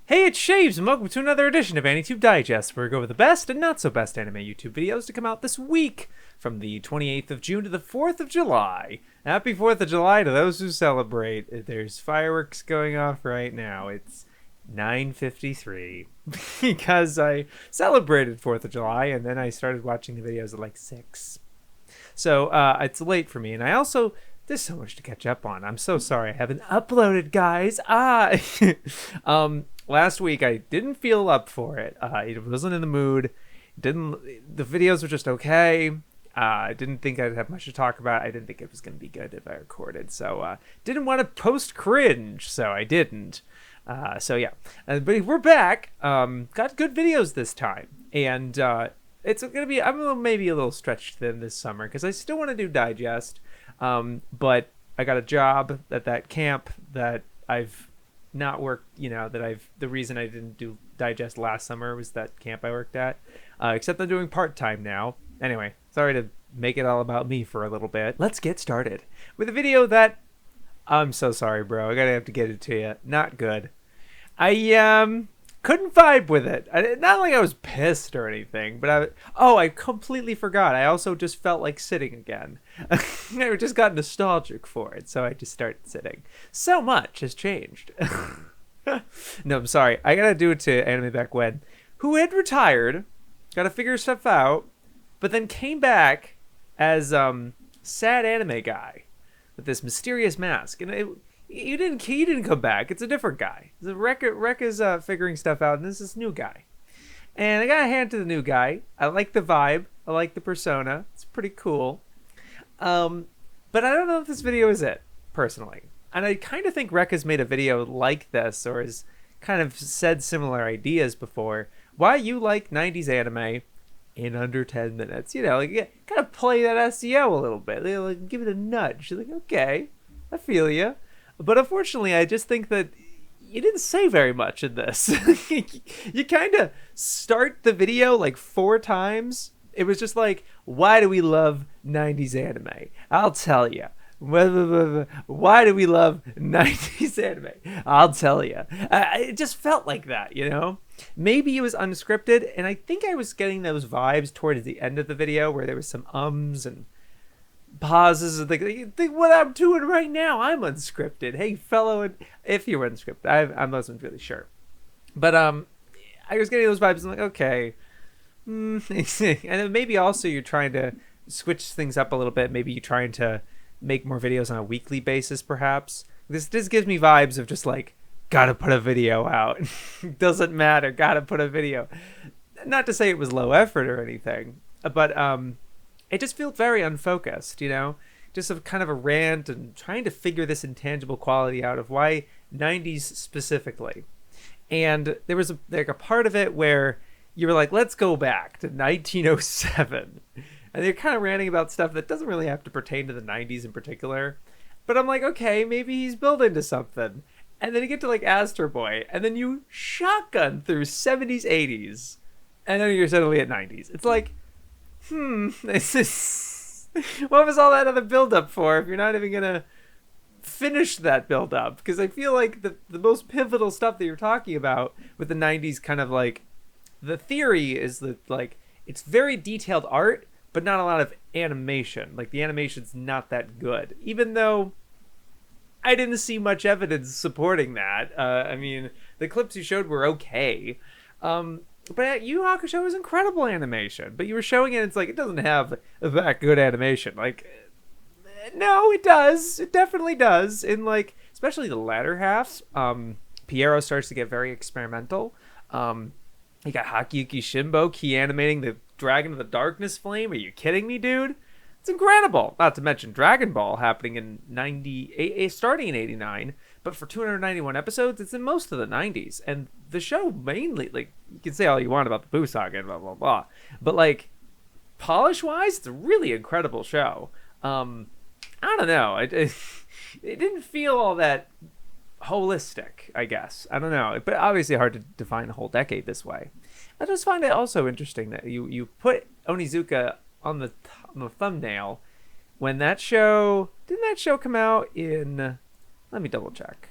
Hey, it's Shaves, and welcome to another edition of AniTube Digest, where we go over the best and not so best anime YouTube videos to come out this week, from the 28th of June to the 4th of July. Happy 4th of July to those who celebrate. There's fireworks going off right now. It's 9:53 because I celebrated 4th of July, and then I started watching the videos at like 6. So it's late for me, and there's so much to catch up on. I'm so sorry I haven't uploaded, guys. Last week I didn't feel up for it. I wasn't in the mood. The videos were just okay. I didn't think I'd have much to talk about. I didn't think it was going to be good if I recorded. So didn't want to post cringe, so I didn't. So yeah, but we're back. Got good videos this time, and it's gonna be. Maybe a little stretched thin this summer because I still want to do digest. But I got a job at that camp that I've not worked, the reason I didn't do digest last summer was that camp I worked at, except I'm doing part-time now. Anyway, sorry to make it all about me for a little bit. Let's get started with a video that I'm so sorry, bro. I gotta have to get it to you. Not good. I couldn't vibe with it. Not like I was pissed or anything, but I completely forgot. I also just felt like sitting again. I just got nostalgic for it, so I just started sitting. So much has changed. No, I'm sorry. I gotta do it to animebackwhen, who had retired, gotta figure stuff out, but then came back as sad anime guy with this mysterious mask, and he didn't come back. It's a different guy. Rek is figuring stuff out, and this is this new guy. And I gotta hand to the new guy. I like the vibe. I like the persona. It's pretty cool. But I don't know if this video is it, personally. And I kind of think Rek has made a video like this, or has kind of said similar ideas before. Why you like 90s anime in under 10 minutes. Kind of play that SEO a little bit. Like, give it a nudge. You're like, okay, I feel you. But unfortunately, I just think that you didn't say very much in this. You kind of start the video like 4 times. It was just like, why do we love 90s anime? I'll tell you. Why do we love 90s anime? I'll tell you. It just felt like that, Maybe it was unscripted, and I think I was getting those vibes towards the end of the video where there was some ums and pauses and think what I'm doing right now. I'm unscripted. Hey, fellow, if you're unscripted, I wasn't really sure, but I was getting those vibes. I'm like, okay, and then maybe also you're trying to switch things up a little bit. Maybe you're trying to make more videos on a weekly basis, perhaps. This gives me vibes of just like, gotta put a video out. Doesn't matter, gotta put a video. Not to say it was low effort or anything, but it just felt very unfocused, just a kind of a rant and trying to figure this intangible quality out of why 90s specifically. And there was a part of it where you were like, let's go back to 1907. And they're kind of ranting about stuff that doesn't really have to pertain to the 90s in particular. But I'm like, okay, maybe he's building to something. And then you get to like Astro Boy, and then you shotgun through 70s, 80s, and then you're suddenly at 90s. It's like, what was all that other build-up for if you're not even gonna finish that build-up? Because I feel like the most pivotal stuff that you're talking about with the 90s, kind of like, the theory is that like it's very detailed art, but not a lot of animation. Like, the animation's not that good, even though I didn't see much evidence supporting that. The clips you showed were okay. But Yu Yu Hakusho is incredible animation. But you were showing it, it's like, it doesn't have that good animation. Like, no, it does. It definitely does. In, like, especially the latter half, Pierrot starts to get very experimental. You got Hakiyuki Shimbo key animating the Dragon of the Darkness Flame. Are you kidding me, dude? It's incredible. Not to mention Dragon Ball happening in 98, starting in 89, but for 291 episodes, it's in most of the 90s. And the show mainly, like, you can say all you want about the Boo Saga and blah, blah, blah. But, like, polish-wise, it's a really incredible show. I don't know. It didn't feel all that holistic, I guess. I don't know. But obviously hard to define a whole decade this way. I just find it also interesting that you put Onizuka on the thumbnail when didn't that show come out in, let me double check.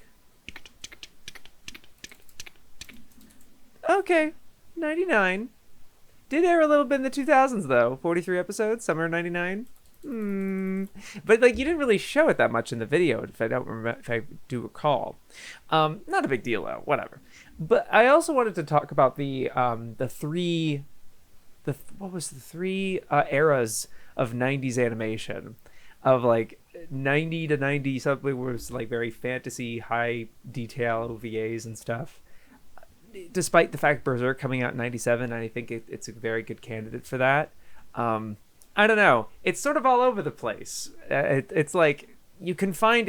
Okay, 99. Did air a little bit in the 2000s though. 43 episodes, summer 99. But like you didn't really show it that much in the video, if I don't remember, if I do recall. Not a big deal though. Whatever. But I also wanted to talk about the three eras of 90s animation, of like 90 to 90 something was like very fantasy, high detail OVAs and stuff. Despite the fact Berserk coming out in 97, I think it's a very good candidate for that. I don't know. It's sort of all over the place. It's like you can find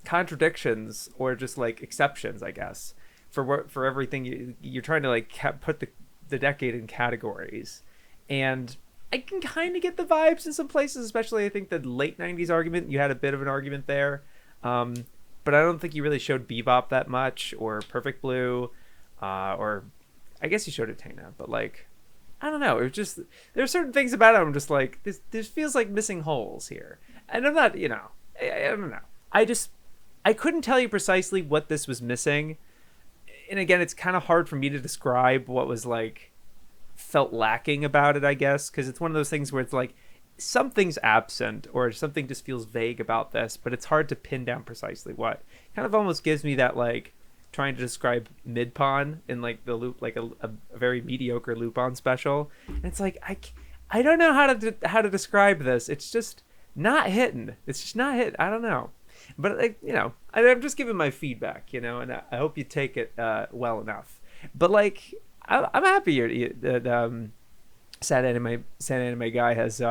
contradictions or just like exceptions, I guess, for everything. You're trying to like put the decade in categories, and I can kind of get the vibes in some places, especially I think the late 90s argument. You had a bit of an argument there. But I don't think you really showed Bebop that much, or Perfect Blue, or I guess you showed Athena, but like, I don't know. It was just, there's certain things about it I'm just like, this feels like missing holes here. And I'm not, I don't know. I couldn't tell you precisely what this was missing. And again, it's kind of hard for me to describe what was like, felt lacking about it, I guess, because it's one of those things where it's like, something's absent or something just feels vague about this, but it's hard to pin down precisely what. Kind of almost gives me that like trying to describe Mid-Pon in like the loop, like a very mediocre Lupin special, and it's like I don't know how to describe this. It's just not hitting. It's just not hit. I don't know, but like, I'm just giving my feedback, and I hope you take it well enough. But like I'm happy that sad anime guy has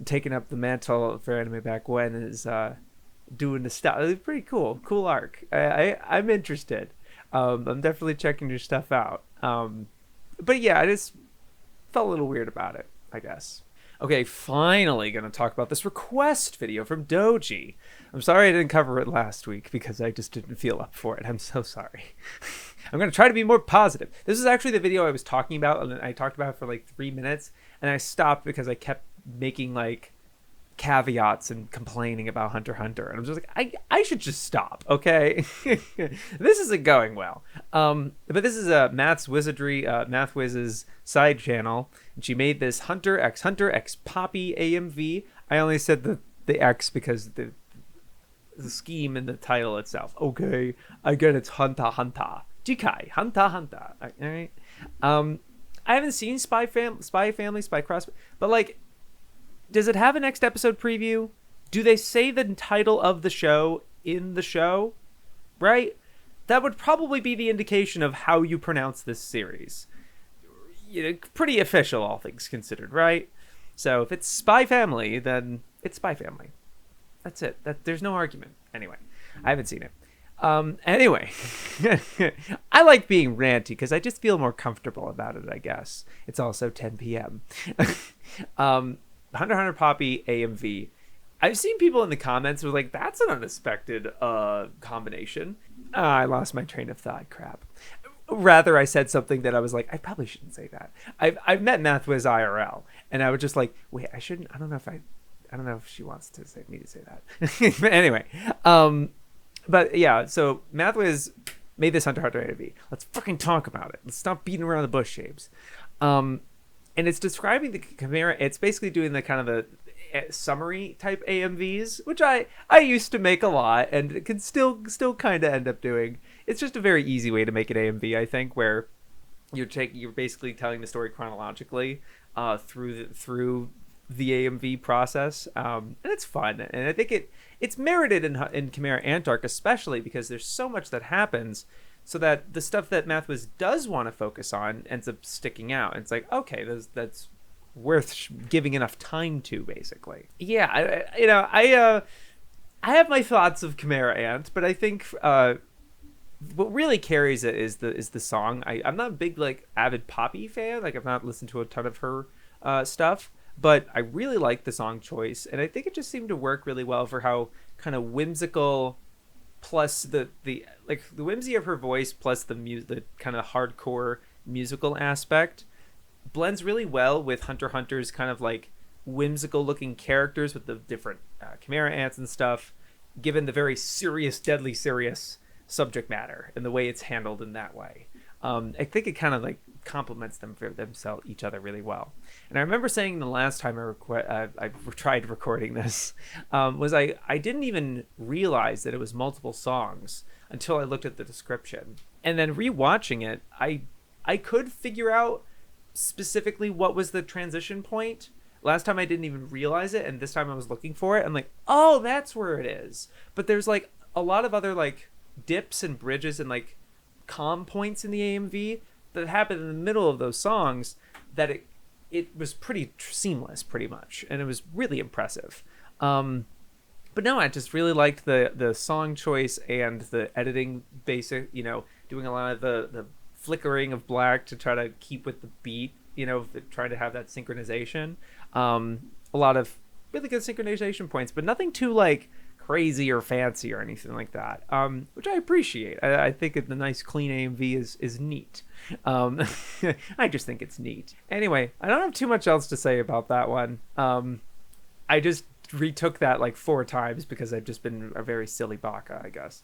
taken up the mantle for Anime-Backwhen and is doing the stuff. It's pretty cool arc. I'm interested. I'm definitely checking your stuff out. But yeah, I just felt a little weird about it, I guess. Okay, finally gonna talk about this request video from Doji. I'm sorry I didn't cover it last week because I just didn't feel up for it. I'm so sorry. I'm gonna try to be more positive. This is actually the video I was talking about, and I talked about it for like 3 minutes, and I stopped because I kept making like caveats and complaining about Hunter x Hunter, and I'm just like, I should just stop, okay? This isn't going well. But this is Matt's Wizardry, MathWiz's side channel, and she made this Hunter x Poppy AMV. I only said the X because the scheme in the title itself. Okay, I get it's Hunter x Hunter. Jikai Hunter x Hunter. All right. I haven't seen Spy Family, Spy Cross, but like, does it have a next episode preview? Do they say the title of the show in the show? Right? That would probably be the indication of how you pronounce this series. Pretty official, all things considered, right? So if it's Spy Family, then it's Spy Family. That's it. There's no argument. Anyway, I haven't seen it. Anyway, I like being ranty because I just feel more comfortable about it, I guess. It's also 10 p.m. Hunter x Hunter Poppy AMV. I've seen people in the comments who are like, that's an unexpected combination. I lost my train of thought. Crap. Rather, I said something that I was like, I probably shouldn't say that. I've met MathWiz IRL, and I was just like, wait, I shouldn't. I don't know if she wants to say me to say that. But anyway, but yeah. So MathWiz made this Hunter x Hunter AMV. Let's fucking talk about it. Let's stop beating around the bush, shapes. And it's describing the Chimera. It's basically doing the kind of the summary type AMVs, which I used to make a lot, and it can still kind of end up doing. It's just a very easy way to make an AMV, I think, where you're basically telling the story chronologically through the AMV process, and it's fun, and I think it's merited in Chimera Ant Arc, especially because there's so much that happens. So that the stuff that MathWiz does want to focus on ends up sticking out. And it's like, okay, that's worth giving enough time to, basically. Yeah, I have my thoughts of Chimera Ant, but I think what really carries it is the song. I'm not a big like avid Poppy fan. Like I've not listened to a ton of her stuff, but I really like the song choice, and I think it just seemed to work really well for how kind of whimsical. Plus the whimsy of her voice, plus the kind of hardcore musical aspect, blends really well with Hunter x Hunter's kind of like whimsical looking characters with the different Chimera ants and stuff, given the very serious, deadly serious subject matter and the way it's handled in that way. I think it kind of like complements them for themselves, each other really well. And I remember saying the last time I tried recording this was I didn't even realize that it was multiple songs until I looked at the description. And then rewatching it, I could figure out specifically what was the transition point. Last time I didn't even realize it, and this time I was looking for it. I'm like, oh, that's where it is. But there's like a lot of other like dips and bridges and like calm points in the AMV that happened in the middle of those songs that it was pretty seamless, pretty much, and it was really impressive. But no, I just really liked the song choice and the editing, basic, doing a lot of the flickering of black to try to keep with the beat, trying to have that synchronization. A lot of really good synchronization points, but nothing too like crazy or fancy or anything like that, which I appreciate. I think the nice clean AMV is neat. I just think it's neat. Anyway, I don't have too much else to say about that one. I just retook that like 4 times because I've just been a very silly baka, I guess.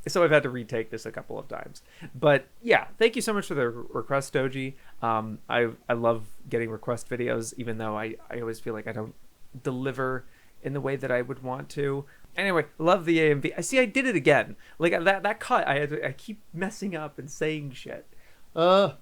So I've had to retake this a couple of times. But yeah, thank you so much for the request, Doji. I love getting request videos, even though I always feel like I don't deliver in the way that I would want to. Anyway, love the AMV. I see I did it again. Like that cut, I keep messing up and saying shit. I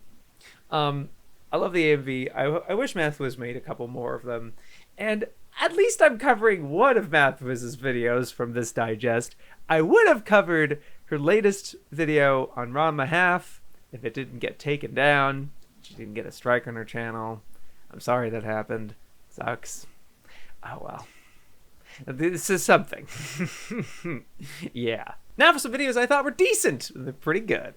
love the AMV. I wish Mathwiz made a couple more of them. And at least I'm covering one of Mathwiz's videos from this digest. I would have covered her latest video on Ranma Half if it didn't get taken down. She didn't get a strike on her channel. I'm sorry that happened. Sucks. Oh well. This is something. Yeah. Now for some videos I thought were decent. They're pretty good.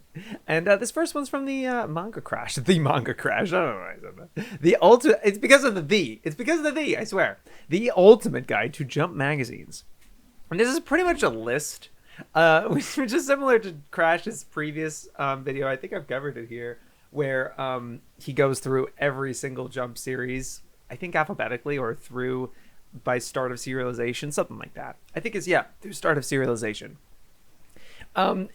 And this first one's from the Manga Crash. The Manga Crash. I don't know why I said that. The ultimate. It's because of the V. It's because of the V, I swear. The ultimate guide to jump magazines. And this is pretty much a list, which is similar to Crash's previous video. I think I've covered it here, where he goes through every single jump series, I think alphabetically or through by start of serialization, something like that. I think it's, yeah, through start of serialization.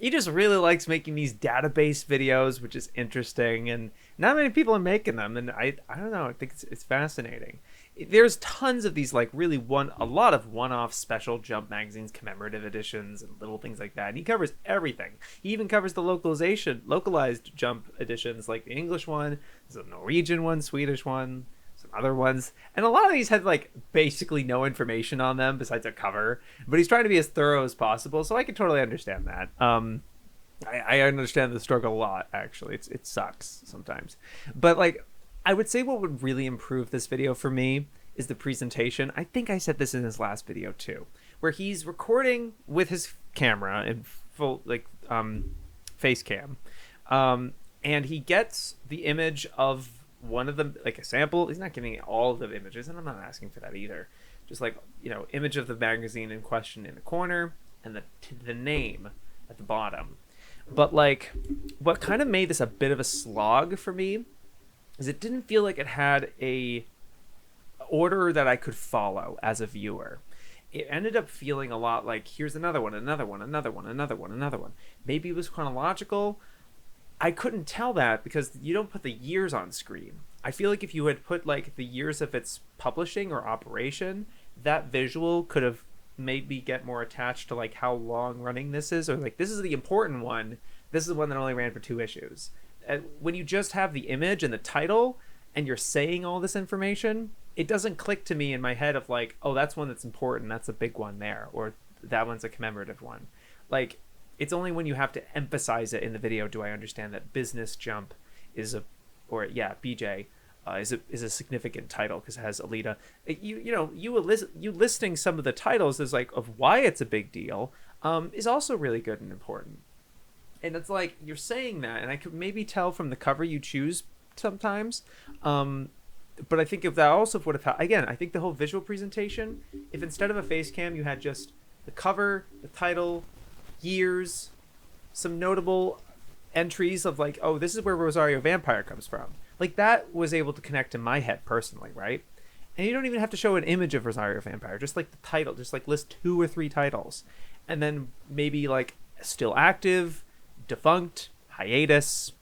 He just really likes making these database videos, which is interesting, and not many people are making them, and I don't know, I think it's fascinating. There's tons of these like really a lot of one-off special jump magazines, commemorative editions, and little things like that. And he covers everything. He even covers the localized jump editions, like the English one, there's a Norwegian one, Swedish one, some other ones, and a lot of these had like basically no information on them besides a cover. But he's trying to be as thorough as possible, so I can totally understand that. I understand the struggle a lot. Actually, it sucks sometimes, but like, I would say what would really improve this video for me is the presentation. I think I said this in his last video too, where he's recording with his camera in full like face cam, and he gets the image of one of them, like a sample. He's not giving all of the images, and I'm not asking for that either. Just like, image of the magazine in question in the corner and the name at the bottom. But like, what kind of made this a bit of a slog for me is it didn't feel like it had a order that I could follow as a viewer. It ended up feeling a lot like, here's another one, another one, another one, another one, another one. Maybe it was chronological. I couldn't tell that because you don't put the years on screen. I feel like if you had put like the years of its publishing or operation, that visual could have made me get more attached to like how long running this is, or like, this is the important one. This is the one that only ran for 2 issues. When you just have the image and the title and you're saying all this information, it doesn't click to me in my head of like, oh, that's one that's important, that's a big one there, or that one's a commemorative one. Like, it's only when you have to emphasize it in the video do I understand that Business Jump is BJ is a significant title because it has Alita. You listing some of the titles as like of why it's a big deal is also really good and important. And it's like, you're saying that, and I could maybe tell from the cover you choose sometimes. But I think if that also would have, again, I think the whole visual presentation, if instead of a face cam, you had just the cover, the title, years, some notable entries of like, oh, this is where Rosario Vampire comes from. Like, that was able to connect in my head personally, right? And you don't even have to show an image of Rosario Vampire, just like the title, just like list 2 or 3 titles. and then maybe like still active, defunct, hiatus,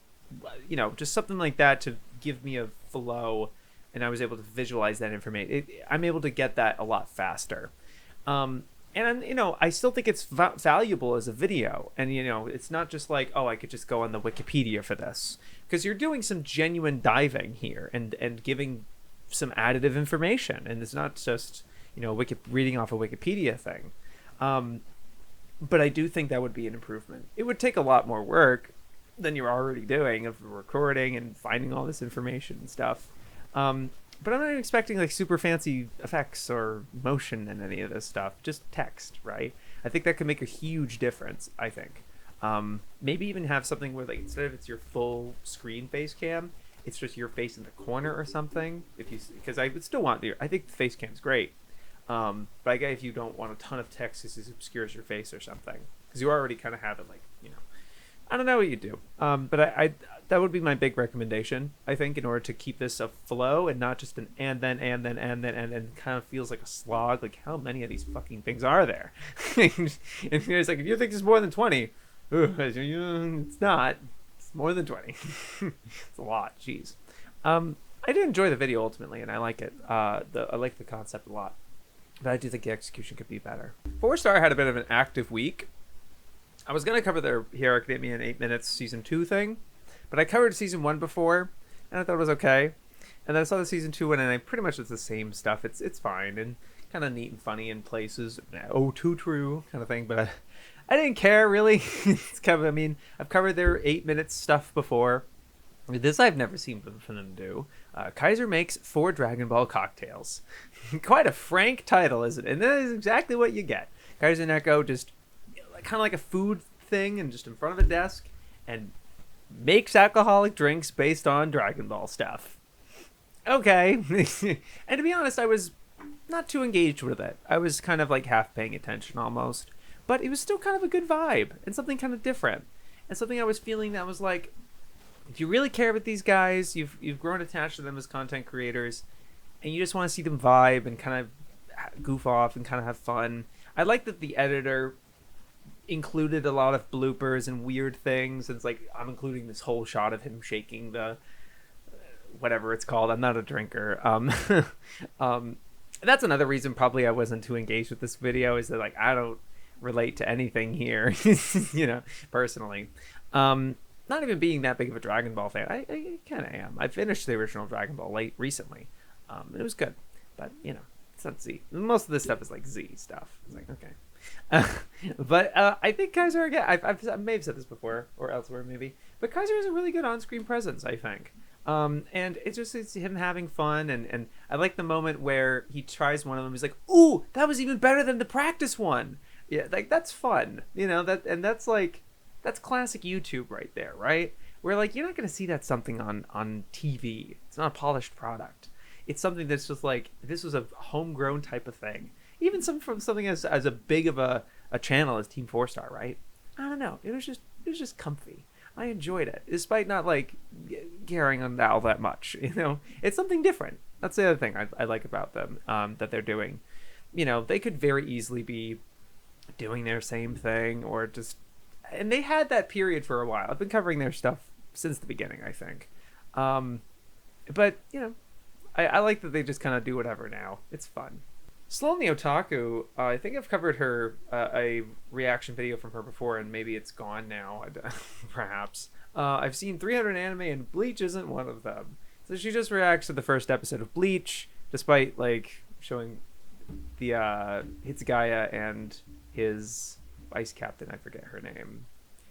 just something like that to give me a flow, and I was able to visualize that information. I'm able to get that a lot faster. And I still think it's valuable as a video, and it's not just like, oh, I could just go on the Wikipedia for this, because you're doing some genuine diving here and giving some additive information, and it's not just reading off a Wikipedia thing. But I do think that would be an improvement. It would take a lot more work than you're already doing of recording and finding all this information and stuff. But I'm not expecting like super fancy effects or motion in any of this stuff. Just text, right? I think that could make a huge difference, I think. Maybe even have something where like instead of it's your full screen face cam, it's just your face in the corner or something. Because I would still want I think the face cam's great. But I guess if you don't want a ton of text because it obscures your face or something, because you already kind of have it, like, I don't know what you do. But I that would be my big recommendation, I think, in order to keep this a flow and not just an and then kind of feels like a slog. Like, how many of these fucking things are there? And it's like, if you think there's more than 20, it's not. It's more than 20. It's a lot. Jeez. I did enjoy the video ultimately, and I like it. I like the concept a lot. But I do think the execution could be better. 4-Star had a bit of an active week. I was going to cover their Hero Academia in 8 minutes season 2 thing, but I covered season 1 before, and I thought it was okay. And then I saw the season 2 one, and I pretty much it's the same stuff. It's fine and kind of neat and funny in places. Oh, too true kind of thing, but I didn't care really. It's kind of, I've covered their 8 minutes stuff before. This I've never seen from them do. Kaiser makes 4 Dragon Ball cocktails. Quite a frank title, isn't it? And that is exactly what you get. Kaiser Neko just kind of like a food thing and just in front of a desk and makes alcoholic drinks based on Dragon Ball stuff. Okay. And to be honest, I was not too engaged with it. I was kind of like half paying attention almost. But it was still kind of a good vibe and something kind of different. And something I was feeling that was like, if you really care about these guys, you've grown attached to them as content creators, and you just want to see them vibe and kind of goof off and kind of have fun. I like that the editor included a lot of bloopers and weird things. It's like, I'm including this whole shot of him shaking the whatever it's called. I'm not a drinker. That's another reason probably I wasn't too engaged with this video, is that like I don't relate to anything here, personally. Not even being that big of a Dragon Ball fan. I kind of am. I finished the original Dragon Ball recently. It was good, but it's not Z. Most of this stuff is like Z stuff. It's like, okay. But I think Kaiser, again, I may have said this before or elsewhere maybe, but Kaiser is a really good on-screen presence, I think. And it's him having fun, and I like the moment where he tries one of them. He's like, ooh, that was even better than the practice one. Yeah, like that's fun, that's like, that's classic YouTube right there, right? Where like you're not going to see that something on TV. It's not a polished product. It's something that's just like, this was a homegrown type of thing. Even from something as a big of a channel as TeamFourStar, right? I don't know. It was just comfy. I enjoyed it, despite not like caring on all that much. It's something different. That's the other thing I like about them, that they're doing. They could very easily be doing their same thing, or just, and they had that period for a while. I've been covering their stuff since the beginning, I think. But I like that they just kind of do whatever now. It's fun. Sloan The Otaku, I think I've covered her, a reaction video from her before, and maybe it's gone now, perhaps. I've seen 300 anime, and Bleach isn't one of them. So she just reacts to the first episode of Bleach, despite like showing the Hitsugaya and his vice captain. I forget her name.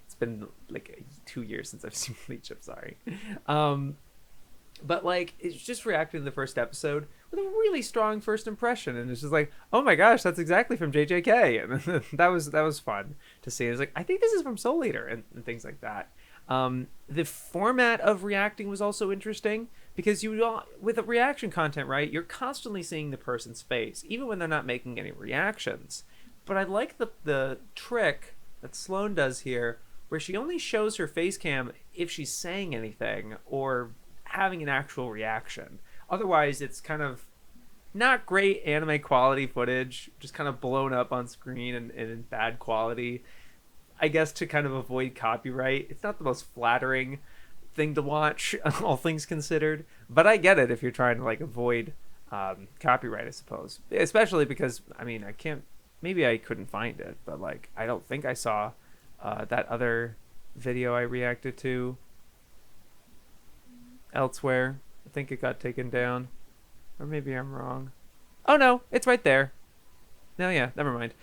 It's been like 2 years since I've seen Bleach. I'm sorry. But like, it's just reacting to the first episode with a really strong first impression, and it's just like, oh my gosh, that's exactly from JJK, and that was fun to see. It's like, I think this is from Soul Eater, and things like that. The format of reacting was also interesting, because with the reaction content, right, you're constantly seeing the person's face, even when they're not making any reactions. But I like the trick that Sloan does here, where she only shows her face cam if she's saying anything or having an actual reaction. Otherwise, it's kind of not great anime quality footage, just kind of blown up on screen and in bad quality. I guess to kind of avoid copyright. It's not the most flattering thing to watch, all things considered. But I get it if you're trying to like avoid copyright, I suppose. Especially because I mean I can't. Maybe I couldn't find it, but like I don't think I saw that other video I reacted to elsewhere. I think it got taken down, or maybe I'm wrong. Oh no, it's right there. No, yeah, never mind.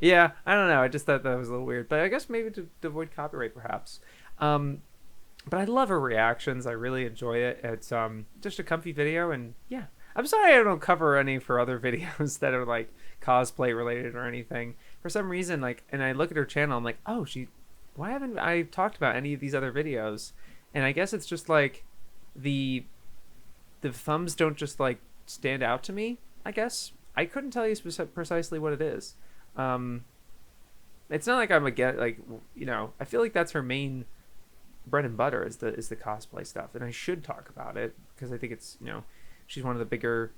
Yeah, I don't know. I just thought that was a little weird, but I guess maybe to avoid copyright, perhaps. But I love her reactions. I really enjoy it. It's just a comfy video, and yeah, I'm sorry I don't cover any for other videos that are like cosplay related or anything. For some reason, like, and I look at her channel, I'm like, oh, why haven't I talked about any of these other videos? And I guess it's just like the thumbs don't just like stand out to me. I guess I couldn't tell you precisely what it is. It's not like I'm like, you know, I feel like that's her main bread and butter is the cosplay stuff, and I should talk about it because I think it's, you know, she's one of the bigger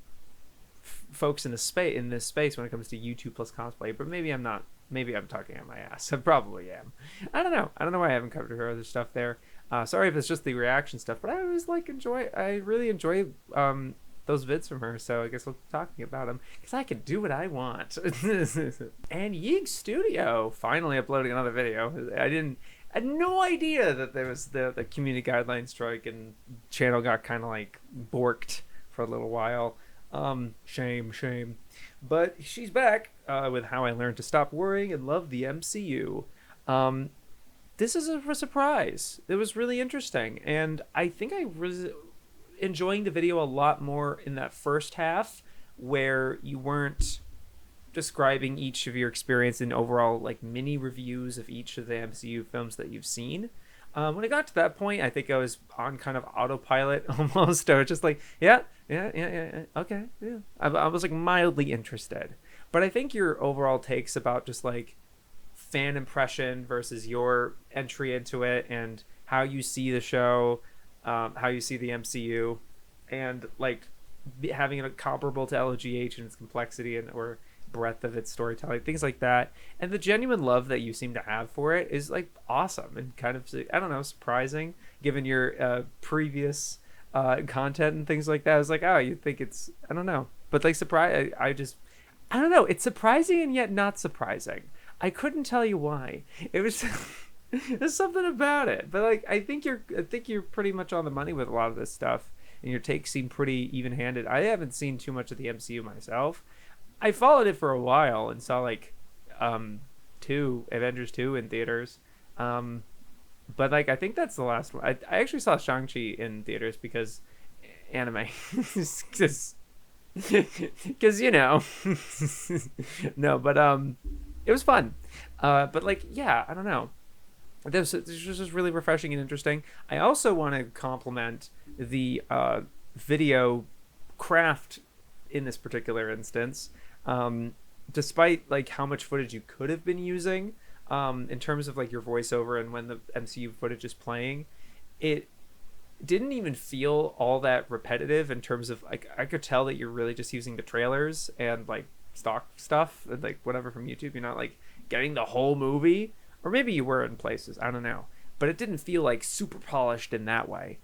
folks in this space when it comes to YouTube plus cosplay. But maybe I'm not. Maybe I'm talking out my ass. I probably am. I don't know. I don't know why I haven't covered her other stuff there. Sorry if it's just the reaction stuff, but I always like I really enjoy those vids from her, so I guess we'll be talking about them because I can do what I want. And Ygg Studio finally uploading another video. I had no idea that there was the community guideline strike and channel got kind of like borked for a little while. Shame. But she's back with How I Learned to Stop Worrying and Love the MCU. This is a surprise. It was really interesting, and I think I was enjoying the video a lot more in that first half where you weren't describing each of your experience in overall like mini reviews of each of the MCU films that you've seen. When I got to that point, I think I was on kind of autopilot almost. I was just like, yeah, okay, yeah. I was like mildly interested. But I think your overall takes about just like fan impression versus your entry into it and how you see the show, how you see the MCU, and like having it comparable to LGH in its complexity and or breadth of its storytelling, things like that, and the genuine love that you seem to have for it is like awesome and kind of, I don't know, surprising given your previous content and things like that. I was like, oh, you think it's, I don't know, but like I don't know, it's surprising and yet not surprising. I couldn't tell you why. It was there's something about it, but like I think you're pretty much on the money with a lot of this stuff, and your takes seem pretty even-handed. I haven't seen too much of the MCU myself. I followed it for a while and saw like Avengers 2 in theaters, but like I think that's the last one. I actually saw Shang-Chi in theaters because anime, because you know. No, but it was fun, but like, yeah, I don't know, this was just really refreshing and interesting. I also want to compliment the video craft in this particular instance. Despite like how much footage you could have been using in terms of like your voiceover and when the MCU footage is playing, it didn't even feel all that repetitive in terms of like, I could tell that you're really just using the trailers and like stock stuff and like whatever from YouTube. You're not like getting the whole movie, or maybe you were in places, I don't know, but it didn't feel like super polished in that way.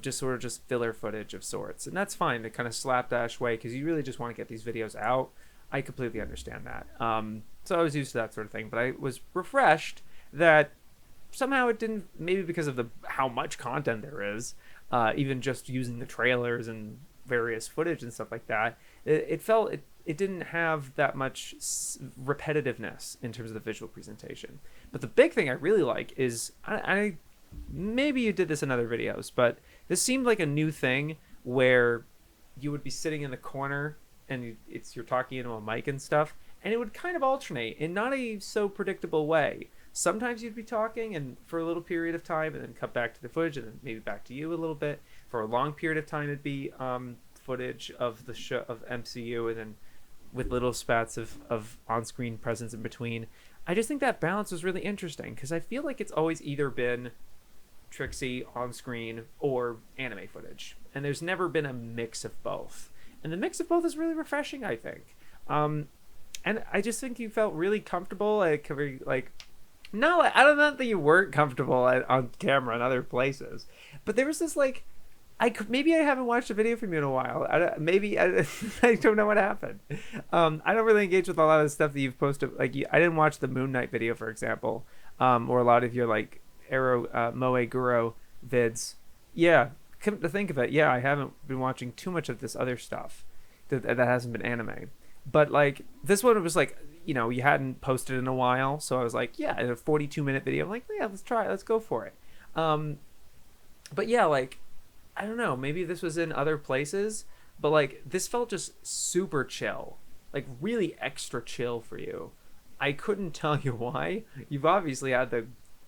Just sort of just filler footage of sorts, and that's fine, the kind of slapdash way, because you really just want to get these videos out. I completely understand that. So I was used to that sort of thing, but I was refreshed that somehow it didn't, maybe because of how much content there is, even just using the trailers and various footage and stuff like that, it didn't have that much repetitiveness in terms of the visual presentation. But the big thing I really like is, I maybe you did this in other videos, but this seemed like a new thing where you would be sitting in the corner and you're talking into a mic and stuff, and it would kind of alternate in not a so predictable way. Sometimes you'd be talking and for a little period of time and then cut back to the footage and then maybe back to you a little bit. For a long period of time it'd be footage of the show of MCU, and then with little spats of on-screen presence in between. I just think that balance was really interesting because I feel like it's always either been Trixie on screen or anime footage, and there's never been a mix of both. And the mix of both is really refreshing, I think. And I just think you felt really comfortable, like no, I don't know that you weren't comfortable on camera in other places, but there was this like, maybe I haven't watched a video from you in a while. I don't know what happened. I don't really engage with a lot of the stuff that you've posted. Like I didn't watch the Moon Knight video, for example, or a lot of your like Moe Guro vids. Yeah, come to think of it, yeah, I haven't been watching too much of this other stuff that hasn't been anime. But like this one was like, you know, you hadn't posted in a while, so I was like, yeah, a 42-minute video. I'm like, yeah, let's go for it. But yeah, like, I don't know, maybe this was in other places, but like this felt just super chill, like really extra chill for you. I couldn't tell you why. You've obviously had the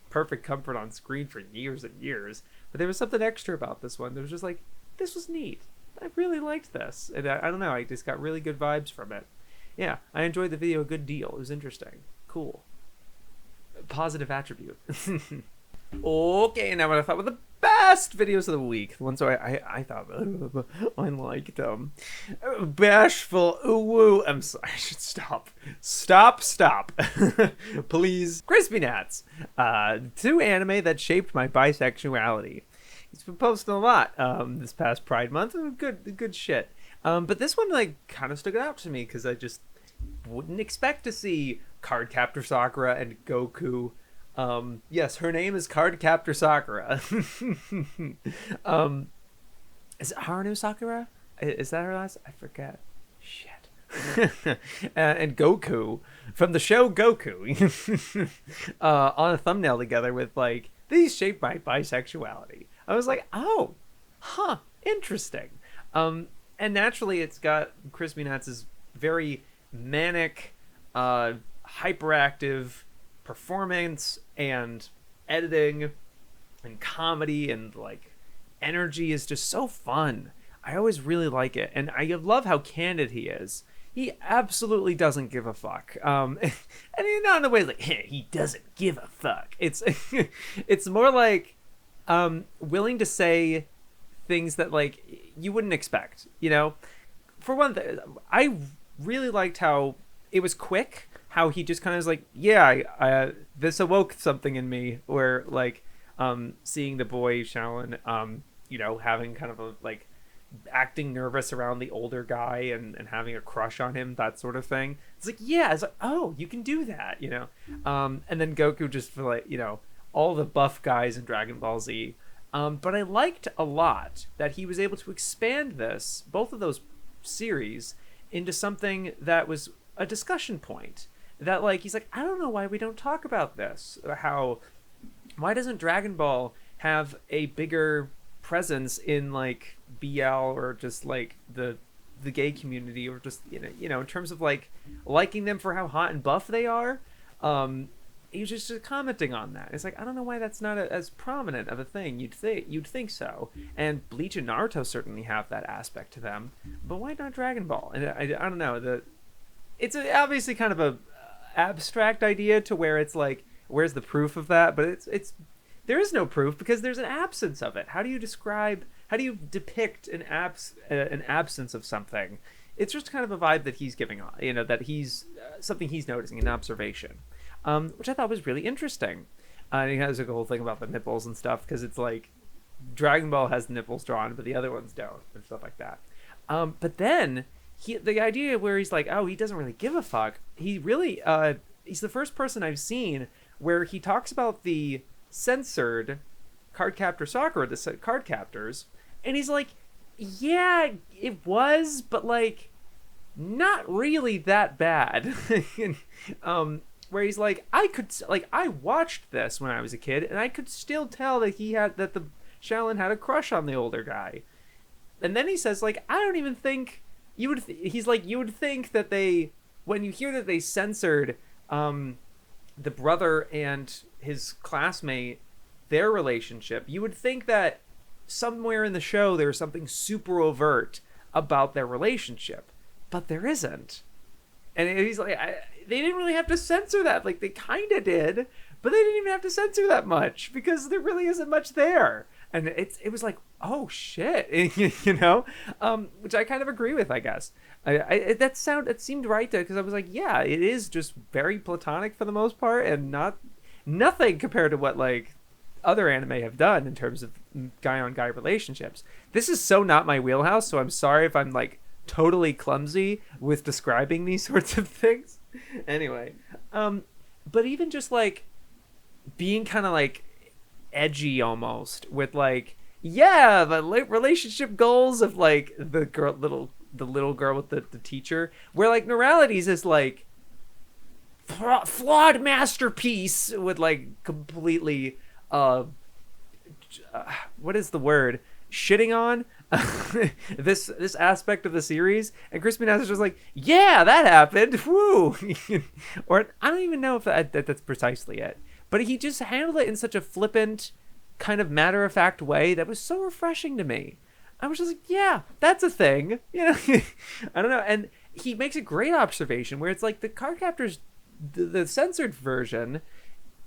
perfect comfort on screen for years and years, but there was something extra about this one. There was just like, this was neat. I really liked this, and I don't know, I just got really good vibes from it. Yeah, I enjoyed the video a good deal. It was interesting. Cool. Positive attribute. Okay, now what I thought were the best videos of the week. The ones I thought I liked them. Bashful. Ooh, woo. I'm sorry. I should stop. Stop. Please. KrisPNatz. 2 anime that shaped my bisexuality. He's been posting a lot this past Pride Month. Good shit. But this one like kind of stuck out to me because I just wouldn't expect to see Cardcaptor Sakura and Goku. Yes, her name is Cardcaptor Sakura. Is it Haruno Sakura? Is that her last? I forget. Shit. And Goku from the show Goku on a thumbnail together with like, these shape my bisexuality. I was like, oh, huh, interesting. And naturally, it's got KrisPNatz's very manic, hyperactive performance and editing and comedy and like energy is just so fun. I always really like it, and I love how candid he is. He absolutely doesn't give a fuck. And he's not in a way like, hey, he doesn't give a fuck. It's it's more like willing to say things that like you wouldn't expect, you know. For one thing, I really liked how it was quick, how he just kind of was like, yeah, I this awoke something in me, where like seeing the boy Shaolin you know, having kind of a like acting nervous around the older guy and having a crush on him, that sort of thing. It's like, yeah, it's like, oh, you can do that, you know. And then Goku just for like, you know, all the buff guys in Dragon Ball Z. But I liked a lot that he was able to expand this, both of those series, into something that was a discussion point. That like, he's like, I don't know why we don't talk about this. Why doesn't Dragon Ball have a bigger presence in like BL or just like the gay community, or just you know in terms of like liking them for how hot and buff they are. He was just commenting on that. It's like, I don't know why that's not as prominent of a thing. You'd think so. And Bleach and Naruto certainly have that aspect to them, but why not Dragon Ball? And I don't know, it's obviously kind of a abstract idea to where it's like, where's the proof of that? But it's there is no proof because there's an absence of it. How do you depict an absence of something? It's just kind of a vibe that he's giving on, you know, that he's something he's noticing, an observation, which I thought was really interesting. And he has a whole thing about the nipples and stuff, because it's like Dragon Ball has nipples drawn, but the other ones don't, and stuff like that. But then the idea where he's like, oh, he doesn't really give a fuck. He really, he's the first person I've seen where he talks about the censored Cardcaptor Sakura, the card captors, and he's like, yeah, it was, but like not really that bad. Where he's like, I watched this when I was a kid, and I could still tell that the Shaolin had a crush on the older guy. And then he says, like, I don't even think you would think that when you hear that they censored the brother and his classmate, their relationship, you would think that somewhere in the show there was something super overt about their relationship, but there isn't. And he's like, they didn't really have to censor that. Like, they kind of did, but they didn't even have to censor that much because there really isn't much there. And it was like, oh shit, you know, which I kind of agree with, I guess. That seemed right there because I was like, yeah, it is just very platonic for the most part, and nothing compared to what like other anime have done in terms of guy on guy relationships. This is so not my wheelhouse, so I'm sorry if I'm like totally clumsy with describing these sorts of things. Anyway, but even just like being kind of like edgy almost with like, yeah, the relationship goals of like the little girl with the teacher, where like Neuralities is like flawed masterpiece with like completely what is the word, shitting on this aspect of the series, and KrisPNatz is just like, yeah, that happened, woo. Or I don't even know if that's precisely it, but he just handled it in such a flippant, kind of matter-of-fact way that was so refreshing to me. I was just like, yeah, that's a thing, you know. I don't know. And he makes a great observation where it's like the card captors, the censored version,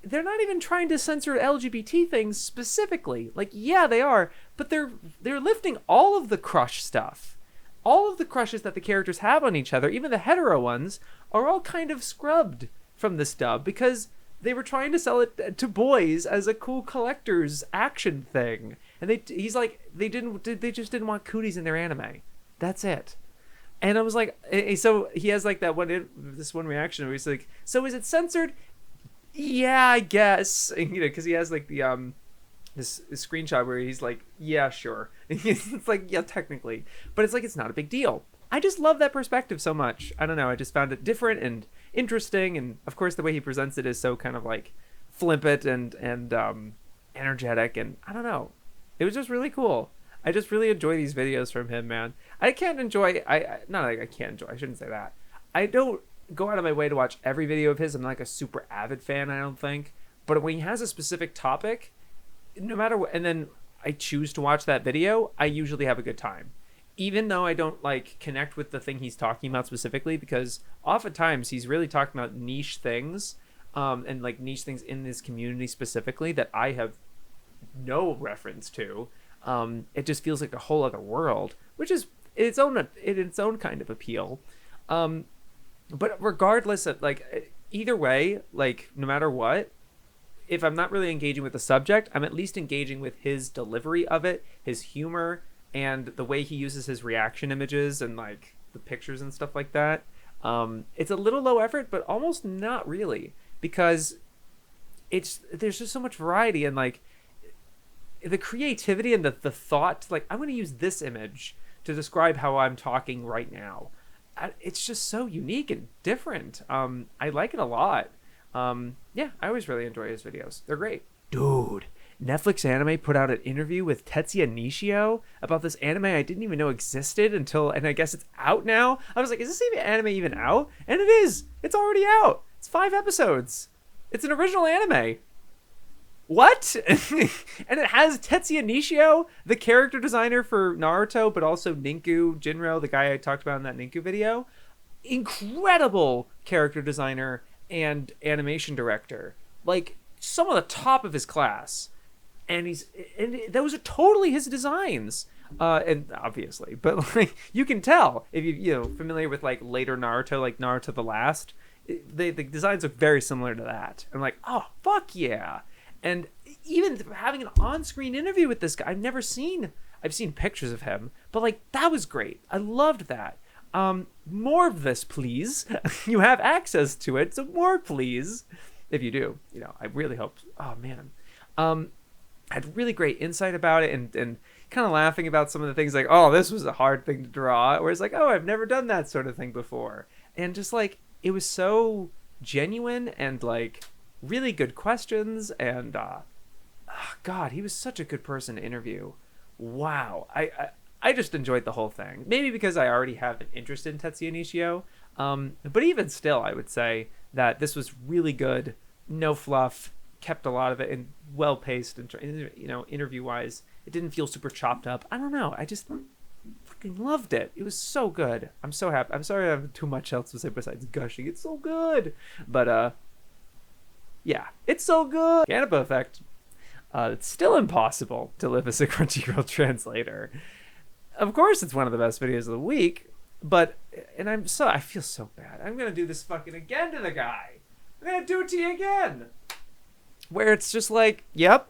they're not even trying to censor LGBT things specifically. Like, yeah, they are, but they're lifting all of the crush stuff. All of the crushes that the characters have on each other, even the hetero ones, are all kind of scrubbed from this dub because they were trying to sell it to boys as a cool collector's action thing. And he's like, they just didn't want cooties in their anime. That's it. And I was like, so he has like this one reaction where he's like, so is it censored? Yeah, I guess. And, you know, because he has like the this screenshot where he's like, yeah, sure. It's like, yeah, technically, but it's like, it's not a big deal. I just love that perspective so much. I don't know, I just found it different and interesting, and of course the way he presents it is so kind of like flippant and energetic, and I don't know, it was just really cool. I just really enjoy these videos from him, man. I can't enjoy, not like I can't enjoy, I shouldn't say that. I don't go out of my way to watch every video of his. I'm not like a super avid fan, I don't think. But when he has a specific topic, no matter what, and then I choose to watch that video, I usually have a good time. Even though I don't like connect with the thing he's talking about specifically, because oftentimes he's really talking about niche things, and like niche things in this community specifically that I have no reference to. It just feels like a whole other world, which is its own kind of appeal. But regardless of like either way, like no matter what, if I'm not really engaging with the subject, I'm at least engaging with his delivery of it, his humor, and the way he uses his reaction images and like the pictures and stuff like that. It's a little low effort, but almost not really, because there's just so much variety and like the creativity and the thought, like I'm going to use this image to describe how I'm talking right now. It's just so unique and different. I like it a lot. Yeah, I always really enjoy his videos. They're great. Dude, Netflix Anime put out an interview with Tetsuya Nishio about this anime I didn't even know existed and I guess it's out now. I was like, is this anime even out? And it is. It's already out. It's 5 episodes. It's an original anime. What? And it has Tetsuya Nishio, the character designer for Naruto, but also Ninku Jinro, the guy I talked about in that Ninku video. Incredible character designer and animation director. Like, some of the top of his class. And those are totally his designs. And obviously, but like you can tell if you're familiar with like later Naruto, like Naruto the Last, the designs look very similar to that. I'm like, oh fuck yeah. And even having an on-screen interview with this guy, I've seen pictures of him, but like that was great. I loved that. More of this, please. You have access to it, so more, please. If you do, I really hope. Oh man, had really great insight about it, and kind of laughing about some of the things like, oh, this was a hard thing to draw, where it's like, oh, I've never done that sort of thing before, and just like it was so genuine and like really good questions, and God, he was such a good person to interview. Wow, I just enjoyed the whole thing. Maybe because I already have an interest in Tetsuya Nishio, but even still, I would say that this was really good. No fluff, kept a lot of it and well paced, and interview wise, it didn't feel super chopped up. I don't know. I just fucking loved it. It was so good. I'm so happy. I'm sorry I have too much else to say besides gushing. It's so good. But yeah, it's so good. Canipa Effect. It's still impossible to live as a Crunchyroll translator. Of course, it's one of the best videos of the week, but I feel so bad. I'm gonna do this fucking again to the guy. I'm gonna do it to you again. Where it's just like, yep,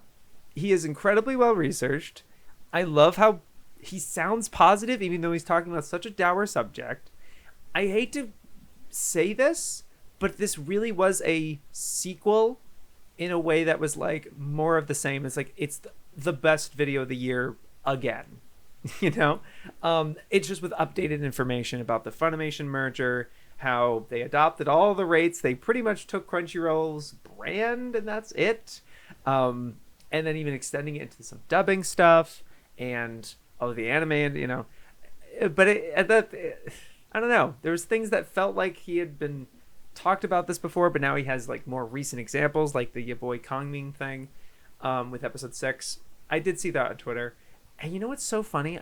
he is incredibly well researched. I love how he sounds positive, even though he's talking about such a dour subject. I hate to say this, but this really was a sequel in a way that was like more of the same. It's like it's the best video of the year again. You know, it's just with updated information about the Funimation merger, how they adopted all the rates. They pretty much took Crunchyroll's brand and that's it. And then even extending it into some dubbing stuff and all of the anime, and you know, but I don't know. There was things that felt like he had been talked about this before, but now he has like more recent examples, like the Your Boy Kongming thing with episode 6. I did see that on Twitter. And you know what's so funny?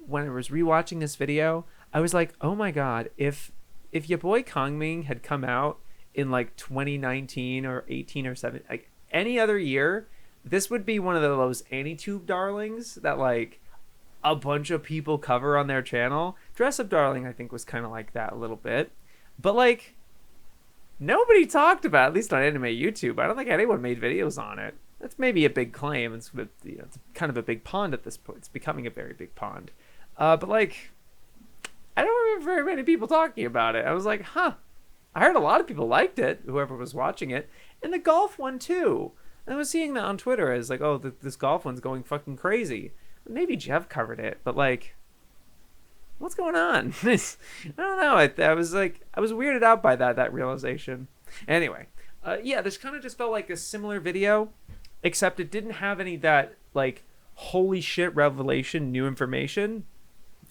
When I was rewatching this video, I was like, oh my god, if Your Boy Kongming had come out in like 2019 or 18 or 7, like any other year, this would be one of those AniTube darlings that like a bunch of people cover on their channel. Dress Up Darling, I think, was kind of like that a little bit. But like, nobody talked about it, at least on anime YouTube. I don't think anyone made videos on it. That's maybe a big claim. It's kind of a big pond at this point. It's becoming a very big pond. But like, I don't remember very many people talking about it. I was like, huh. I heard a lot of people liked it, whoever was watching it. And the golf one too. And I was seeing that on Twitter as like, oh, this golf one's going fucking crazy. Maybe Jeff covered it, but like, what's going on? I don't know. I was weirded out by that realization. Anyway, yeah, this kind of just felt like a similar video, except it didn't have any that like holy shit revelation, new information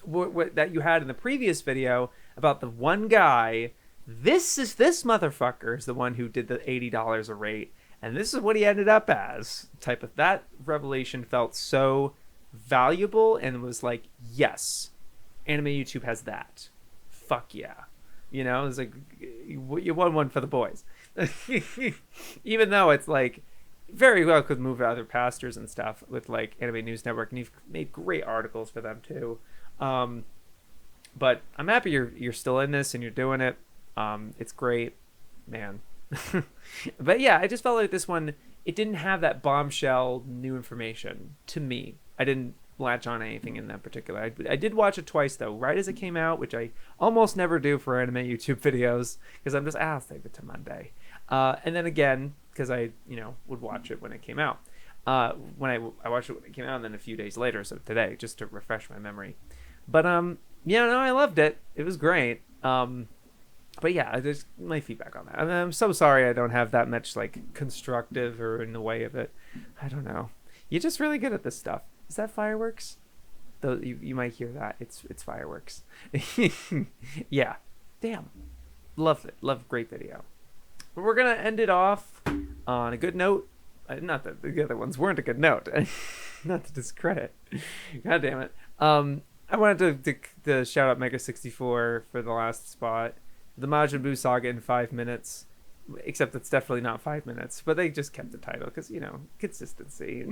that you had in the previous video about the one guy. This motherfucker is the one who did the $80 a rate, and this is what he ended up as. Type of that revelation felt so valuable and was like, yes, anime YouTube has that. Fuck yeah. You know, it's like, you won one for the boys. Even though it's like very well could move to other pastors and stuff with like Anime News Network, and you've made great articles for them too. But I'm happy you're still in this and you're doing it. It's great, man. But yeah, I just felt like this one, it didn't have that bombshell new information to me. I didn't latch on anything in that particular. I did watch it twice though, right as it came out, which I almost never do for anime YouTube videos because I'm just I'll save it to Monday. And then again, because I would watch it when it came out. When I watched it when it came out, and then a few days later, so today, just to refresh my memory. But yeah, no, I loved it. It was great. But yeah, just my feedback on that. And I'm so sorry I don't have that much like constructive or in the way of it. I don't know. You're just really good at this stuff. Is that fireworks? Though you might hear that. It's fireworks. Yeah. Damn. Loved it. Loved great video. But we're gonna end it off on a good note. Not that the other ones weren't a good note. Not to discredit. God damn it. I wanted to shout out Mega64 for the last spot. The Majin Buu saga in 5 minutes. Except it's definitely not 5 minutes. But they just kept the title because, consistency.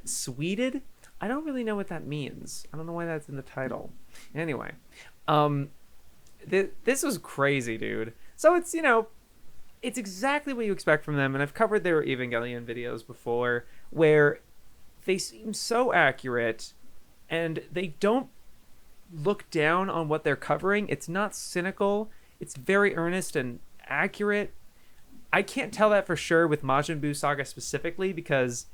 Sweeted? I don't really know what that means. I don't know why that's in the title. Anyway. This was crazy, dude. So it's, it's exactly what you expect from them. And I've covered their Evangelion videos before where they seem so accurate and they don't look down on what they're covering. It's not cynical. It's very earnest and accurate. I can't tell that for sure with Majin Buu Saga specifically because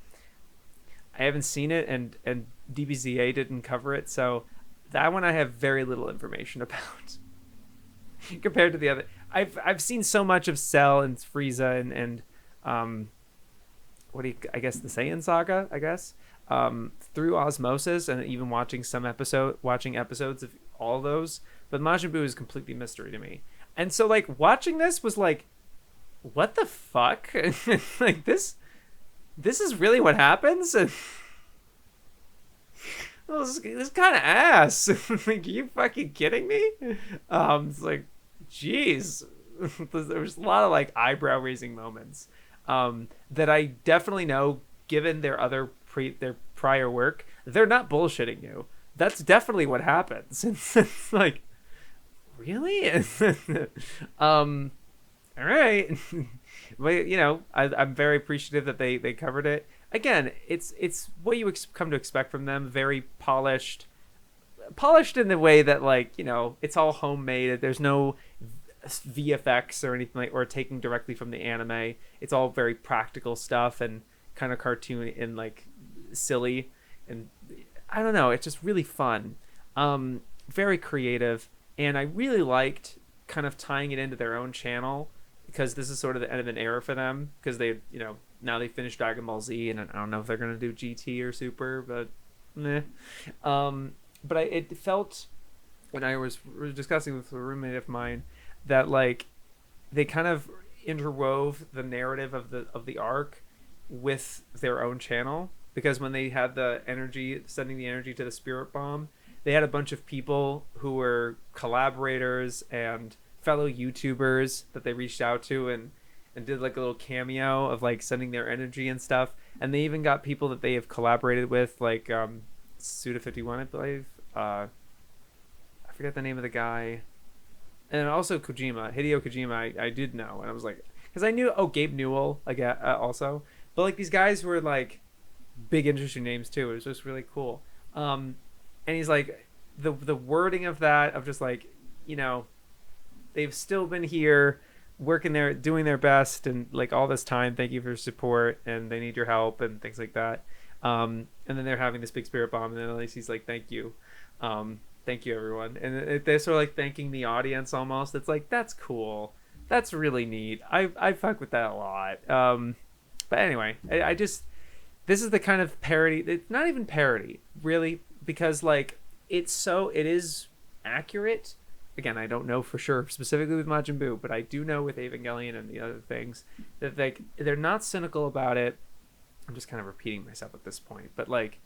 I haven't seen it and DBZA didn't cover it. So that one I have very little information about compared to the other. I've seen so much of Cell and Frieza and I guess the Saiyan Saga, I guess, through osmosis and even watching episodes of all those. But Majin Buu is completely mystery to me. And so like watching this was like, what the fuck? Like this is really what happens? And this kind of ass. Like, are you fucking kidding me? It's like, jeez. There was a lot of like eyebrow raising moments. that I definitely know, given their their prior work, they're not bullshitting you. That's definitely what happens. It's like, really? All right. But I'm very appreciative that they covered it. Again, it's what you come to expect from them. Very polished in the way that, like, it's all homemade. There's no VFX or anything or taking directly from the anime. It's all very practical stuff and kind of cartoon and like silly, and I don't know, it's just really fun. Very creative, and I really liked kind of tying it into their own channel, because this is sort of the end of an era for them, because they now they finished Dragon Ball Z, and I don't know if they're gonna do GT or Super, but meh. But it felt, when I was discussing with a roommate of mine, that like they kind of interwove the narrative of the arc with their own channel, because when they had the energy, sending the energy to the spirit bomb, they had a bunch of people who were collaborators and fellow YouTubers that they reached out to and did like a little cameo of like sending their energy and stuff. And they even got people that they have collaborated with, like Suda51, I believe. I forget the name of the guy. And also Hideo Kojima, I did know. And I was like, because I knew, Gabe Newell, like, also. But like, these guys were like big, interesting names too. It was just really cool. And he's like, the wording of that, of just like, they've still been here working there, doing their best, and like all this time, thank you for your support, and they need your help and things like that. And then they're having this big spirit bomb, and then at least he's like, thank you. Thank you, everyone. And they're sort of like thanking the audience almost. It's like, that's cool. That's really neat. I fuck with that a lot. But anyway, I just, this is the kind of parody. It's not even parody, really, because like it is accurate. Again, I don't know for sure specifically with Majin Buu, but I do know with Evangelion and the other things that like they're not cynical about it. I'm just kind of repeating myself at this point, but like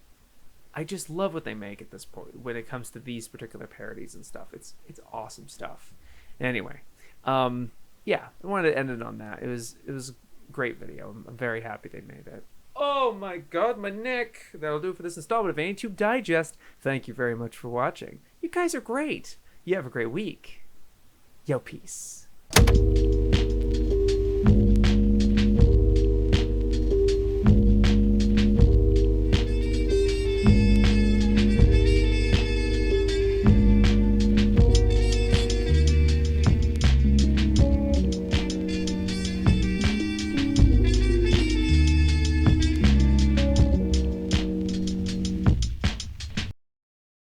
I just love what they make at this point when it comes to these particular parodies and stuff. It's awesome stuff. Anyway, yeah, I wanted to end it on that. It was a great video. I'm very happy they made it. Oh my god, my neck. That'll do it for this installment of AniTube Digest. Thank you very much for watching. You guys are great. You have a great week. Yo, peace.